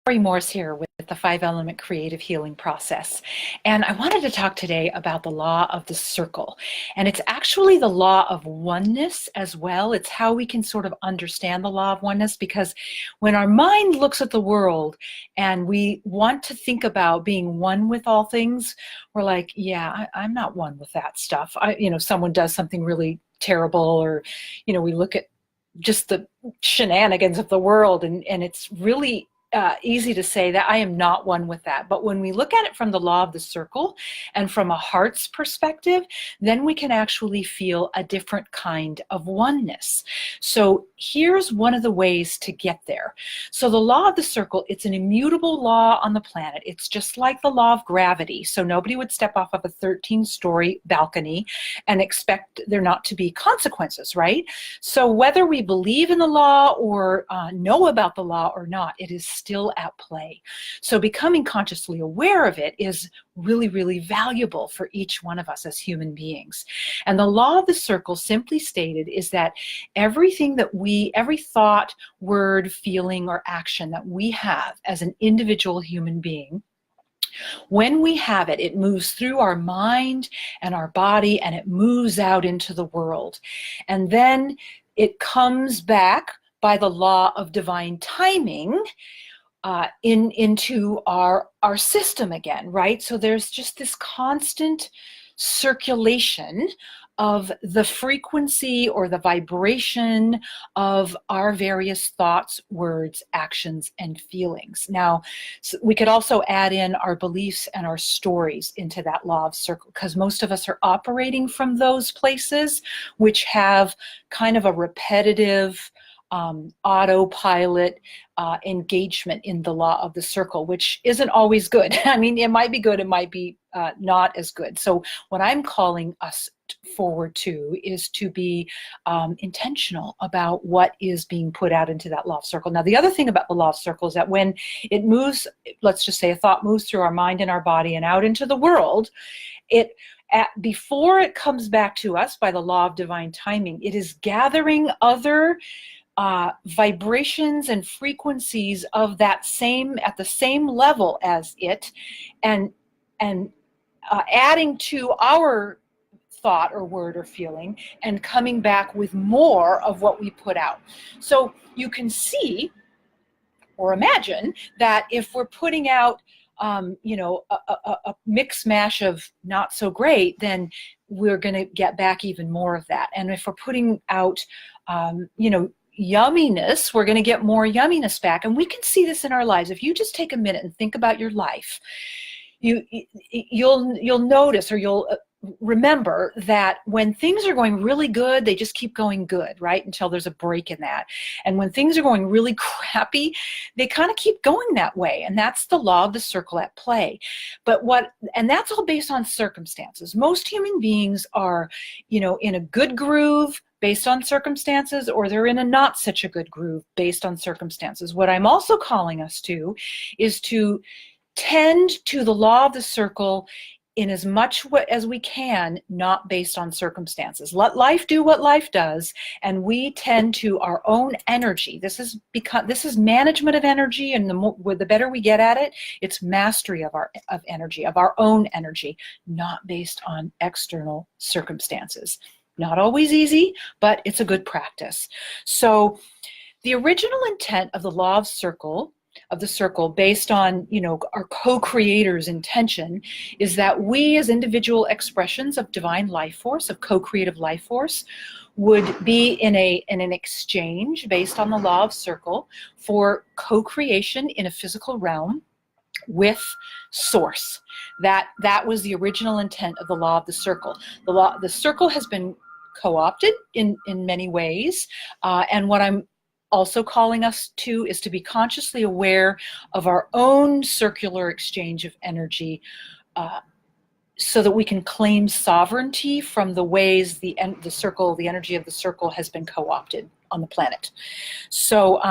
Lori Morse here with the Five Element Creative Healing Process. And I wanted to talk today about the law of the circle. And it's actually the law of oneness as well. It's how we can sort of understand the law of oneness, because when our mind looks at the world and we want to think about being one with all things, we're like, yeah, I'm not one with that stuff. Someone does something really terrible, or, we look at just the shenanigans of the world, and it's really easy to say that I am not one with that. But when we look at it from the law of the circle and from a heart's perspective, then we can actually feel a different kind of oneness. So here's one of the ways to get there. So the law of the circle, it's an immutable law on the planet. It's just like the law of gravity. So nobody would step off of a 13-story balcony and expect there not to be consequences, right? So whether we believe in the law or know about the law or not, it is still at play. So becoming consciously aware of it is really, really valuable for each one of us as human beings. And the law of the circle, simply stated, is that everything that every thought, word, feeling, or action that we have as an individual human being, when we have it, it moves through our mind and our body, and it moves out into the world. And then it comes back by the law of divine timing into our system again, right? So there's just this constant circulation of the frequency or the vibration of our various thoughts, words, actions, and feelings. Now, we could also add in our beliefs and our stories into that law of circle, because most of us are operating from those places, which have kind of a repetitive autopilot engagement in the law of the circle, which isn't always good. I mean, it might be good, it might be not as good. So what I'm calling us forward to is to be intentional about what is being put out into that law of circle. Now, the other thing about the law of circle is that when it moves, let's just say a thought moves through our mind and our body and out into the world, before it comes back to us by the law of divine timing, it is gathering other vibrations and frequencies of that at the same level as it, and adding to our thought or word or feeling, and coming back with more of what we put out. So you can see or imagine that if we're putting out a mix mash of not so great, then we're going to get back even more of that. And if we're putting out yumminess, we're going to get more yumminess back. And we can see this in our lives. If you just take a minute and think about your life, you'll notice, or you'll remember, that when things are going really good, they just keep going good, right? Until there's a break in that. And when things are going really crappy, they kind of keep going that way. And that's the law of the circle at play. And that's all based on circumstances. Most human beings are, in a good groove based on circumstances, or they're in a not such a good groove based on circumstances. What I'm also calling us to is to tend to the law of the circle in as much as we can, not based on circumstances. Let life do what life does, and we tend to our own energy. This is management of energy, and the better we get at it, it's mastery of energy, of our own energy, not based on external circumstances. Not always easy, but it's a good practice. So the original intent of the law of the circle, based on our co-creator's intention, is that we as individual expressions of divine life force, of co-creative life force, would be in an exchange based on the law of circle for co-creation in a physical realm with source. That was the original intent of the law of the circle. The circle has been co-opted in many ways, and what I'm also calling us to is to be consciously aware of our own circular exchange of energy, so that we can claim sovereignty from the ways the energy of the circle has been co-opted on the planet. So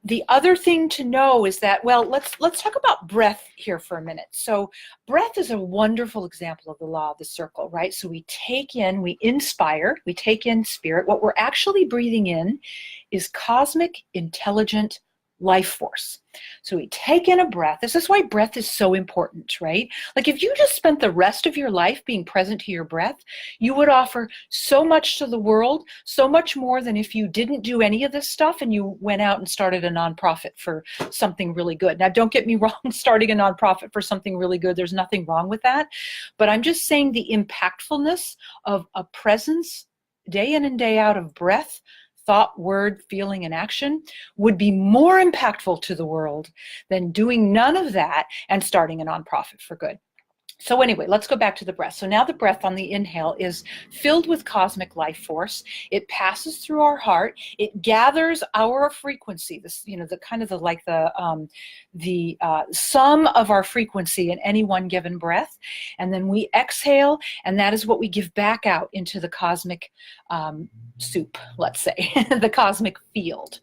the other thing to know is that, well, let's talk about breath here for a minute. So breath is a wonderful example of the law of the circle, right? So we inspire, we take in spirit. What we're actually breathing in is cosmic, intelligent life force. So we take in a breath. This is why breath is so important, right? Like if you just spent the rest of your life being present to your breath, you would offer so much to the world, so much more than if you didn't do any of this stuff and you went out and started a nonprofit for something really good. Now, don't get me wrong, starting a nonprofit for something really good, there's nothing wrong with that. But I'm just saying the impactfulness of a presence day in and day out of breath, thought, word, feeling, and action would be more impactful to the world than doing none of that and starting a nonprofit for good. So anyway, let's go back to the breath. So now the breath on the inhale is filled with cosmic life force. It passes through our heart. It gathers our frequency. This, the kind of the sum of our frequency in any one given breath, and then we exhale, and that is what we give back out into the cosmic soup. Let's say the cosmic field.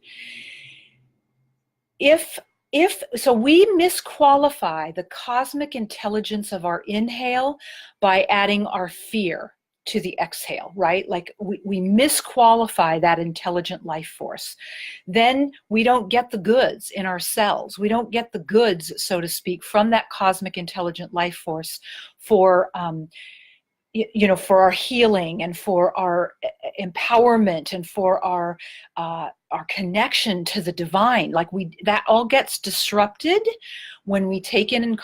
So we misqualify the cosmic intelligence of our inhale by adding our fear to the exhale, right? Like we misqualify that intelligent life force. Then we don't get the goods in our cells. We don't get the goods, so to speak, from that cosmic intelligent life force for for our healing and for our empowerment and for our connection to the divine. Like that all gets disrupted when we take in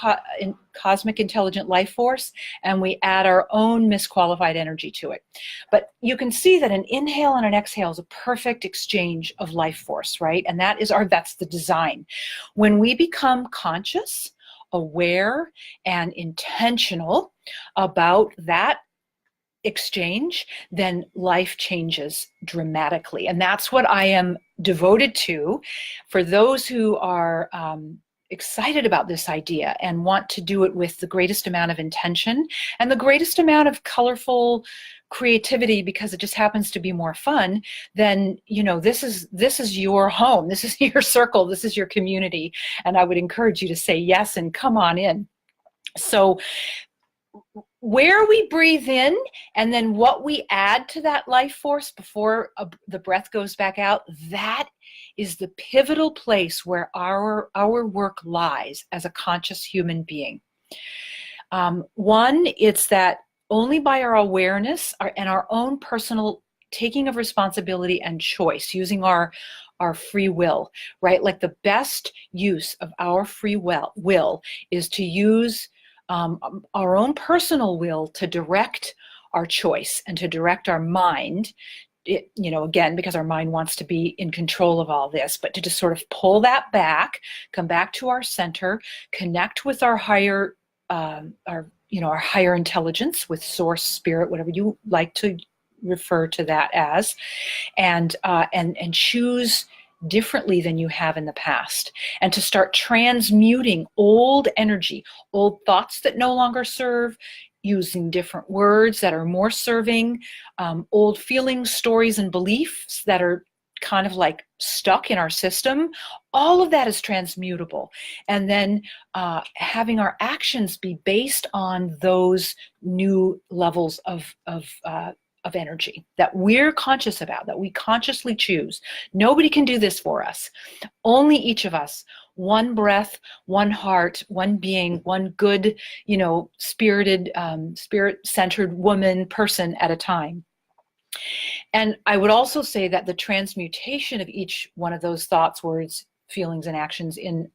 cosmic intelligent life force and we add our own misqualified energy to it. But you can see that an inhale and an exhale is a perfect exchange of life force, right? And that's the design. When we become conscious, aware, and intentional about that exchange, then life changes dramatically. And that's what I am devoted to. For those who are excited about this idea and want to do it with the greatest amount of intention and the greatest amount of colorful creativity, because it just happens to be more fun, then this is your home, this is your circle, this is your community, and I would encourage you to say yes and come on in. So where we breathe in and then what we add to that life force before the breath goes back out, that is the pivotal place where our work lies as a conscious human being. One, it's that only by our awareness and our own personal taking of responsibility and choice, using our free will, right? Like the best use of our free will is to use our own personal will to direct our choice and to direct our mind, again, because our mind wants to be in control of all this, but to just sort of pull that back, come back to our center, connect with our higher, our higher intelligence, with source, spirit, whatever you like to refer to that as, and choose differently than you have in the past, and to start transmuting old energy, old thoughts that no longer serve, using different words that are more serving, old feelings, stories, and beliefs that are kind of like stuck in our system. All of that is transmutable. And then having our actions be based on those new levels of energy that we're conscious about, that we consciously choose. Nobody can do this for us. Only each of us. One breath, one heart, one being, one good, spirited, spirit-centered person at a time. And I would also say that the transmutation of each one of those thoughts, words, feelings, and actions in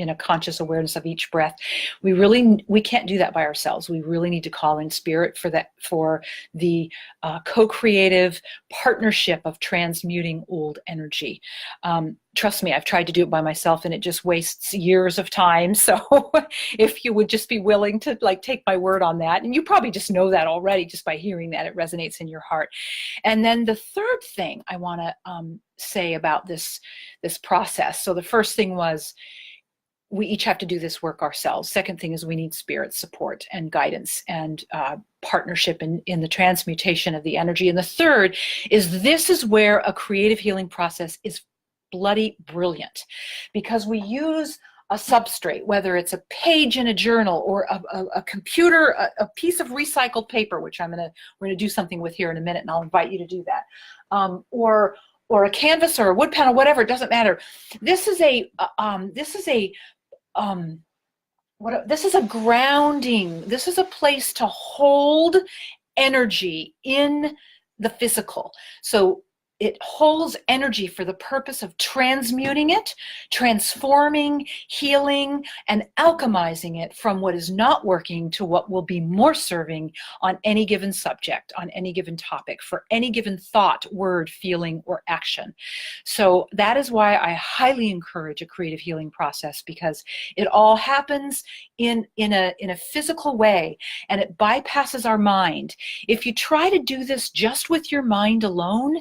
a conscious awareness of each breath, we can't do that by ourselves. We really need to call in spirit for the co-creative partnership of transmuting old energy. Trust me, I've tried to do it by myself and it just wastes years of time. So if you would just be willing to take my word on that, and you probably just know that already just by hearing that, it resonates in your heart. And then the third thing I want to say about this process. So the first thing was, we each have to do this work ourselves. Second thing is we need spirit support and guidance and partnership in the transmutation of the energy. And the third is, this is where a creative healing process is bloody brilliant, because we use a substrate, whether it's a page in a journal or a computer, a piece of recycled paper, which we're going to do something with here in a minute, and I'll invite you to do that, or or a canvas or a wood panel, whatever, it doesn't matter. This is a this is a grounding. This is a place to hold energy in the physical. So it holds energy for the purpose of transmuting it, transforming, healing, and alchemizing it from what is not working to what will be more serving on any given subject, on any given topic, for any given thought, word, feeling, or action. So that is why I highly encourage a creative healing process, because it all happens in a physical way, and it bypasses our mind. If you try to do this just with your mind alone,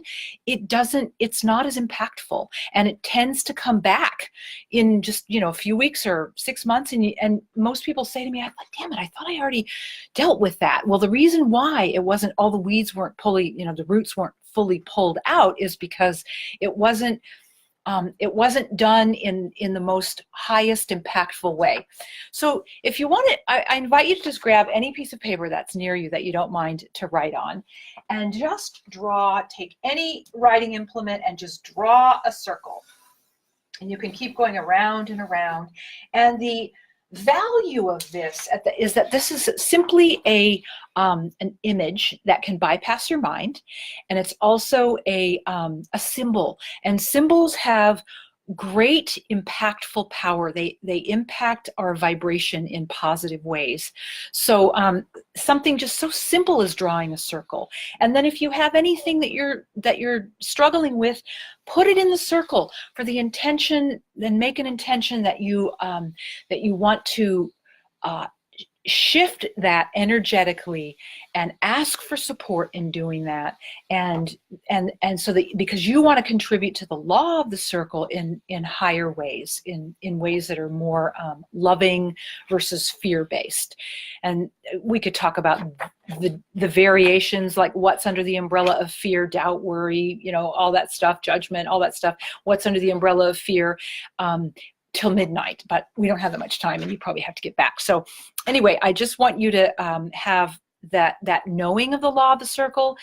it's not as impactful, and it tends to come back in just, a few weeks or 6 months. And most people say to me, I'm like, damn it, I thought I already dealt with that. Well, the reason why it wasn't, all the weeds weren't the roots weren't fully pulled out, is because it wasn't done in the most highest impactful way. So if you want it, I invite you to just grab any piece of paper that's near you that you don't mind to write on, and just take any writing implement and just draw a circle. And you can keep going around and around. And the value of this is that this is simply an image that can bypass your mind, and it's also a symbol. And symbols have great impactful power. They impact our vibration in positive ways. So something just so simple as drawing a circle. And then if you have anything that you're struggling with, put it in the circle for the intention. Then make an intention that you want to shift that energetically, and ask for support in doing that, and so that, because you want to contribute to the law of the circle in higher ways, in ways that are more loving versus fear-based. And we could talk about the variations, like what's under the umbrella of fear, doubt, worry, all that stuff, judgment, all that stuff. What's under the umbrella of fear, till midnight, but we don't have that much time, and you probably have to get back. So anyway, I just want you to have that knowing of the law of the circle.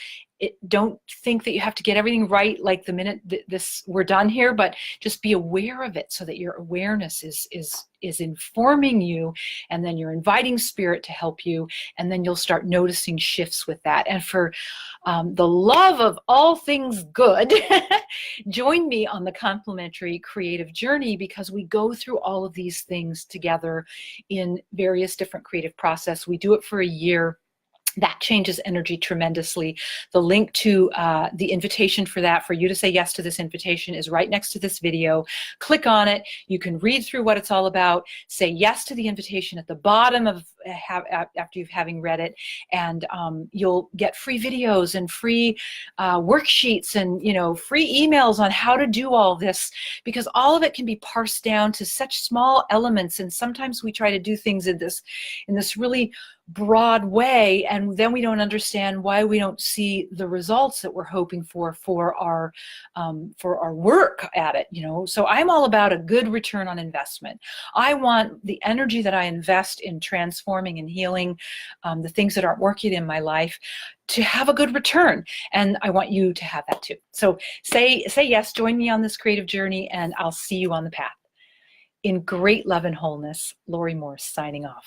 Don't think that you have to get everything right like the minute we're done here, but just be aware of it, so that your awareness is informing you, and then you're inviting spirit to help you, and then you'll start noticing shifts with that. And for the love of all things good, join me on the complimentary creative journey, because we go through all of these things together in various different creative process. We do it for a year. That changes energy tremendously. The link to the invitation for that, for you to say yes to this invitation, is right next to this video. Click on it. You can read through what it's all about. Say yes to the invitation at the bottom of after you've having read it, and you'll get free videos and free worksheets and free emails on how to do all this, because all of it can be parsed down to such small elements. And sometimes we try to do things in this really broad way, and then we don't understand why we don't see the results that we're hoping for our work at it. So I'm all about a good return on investment. I want the energy that I invest in transforming and healing the things that aren't working in my life to have a good return, and I want you to have that too. So say yes, join me on this creative journey, and I'll see you on the path. In great love and wholeness, Lori Morse signing off.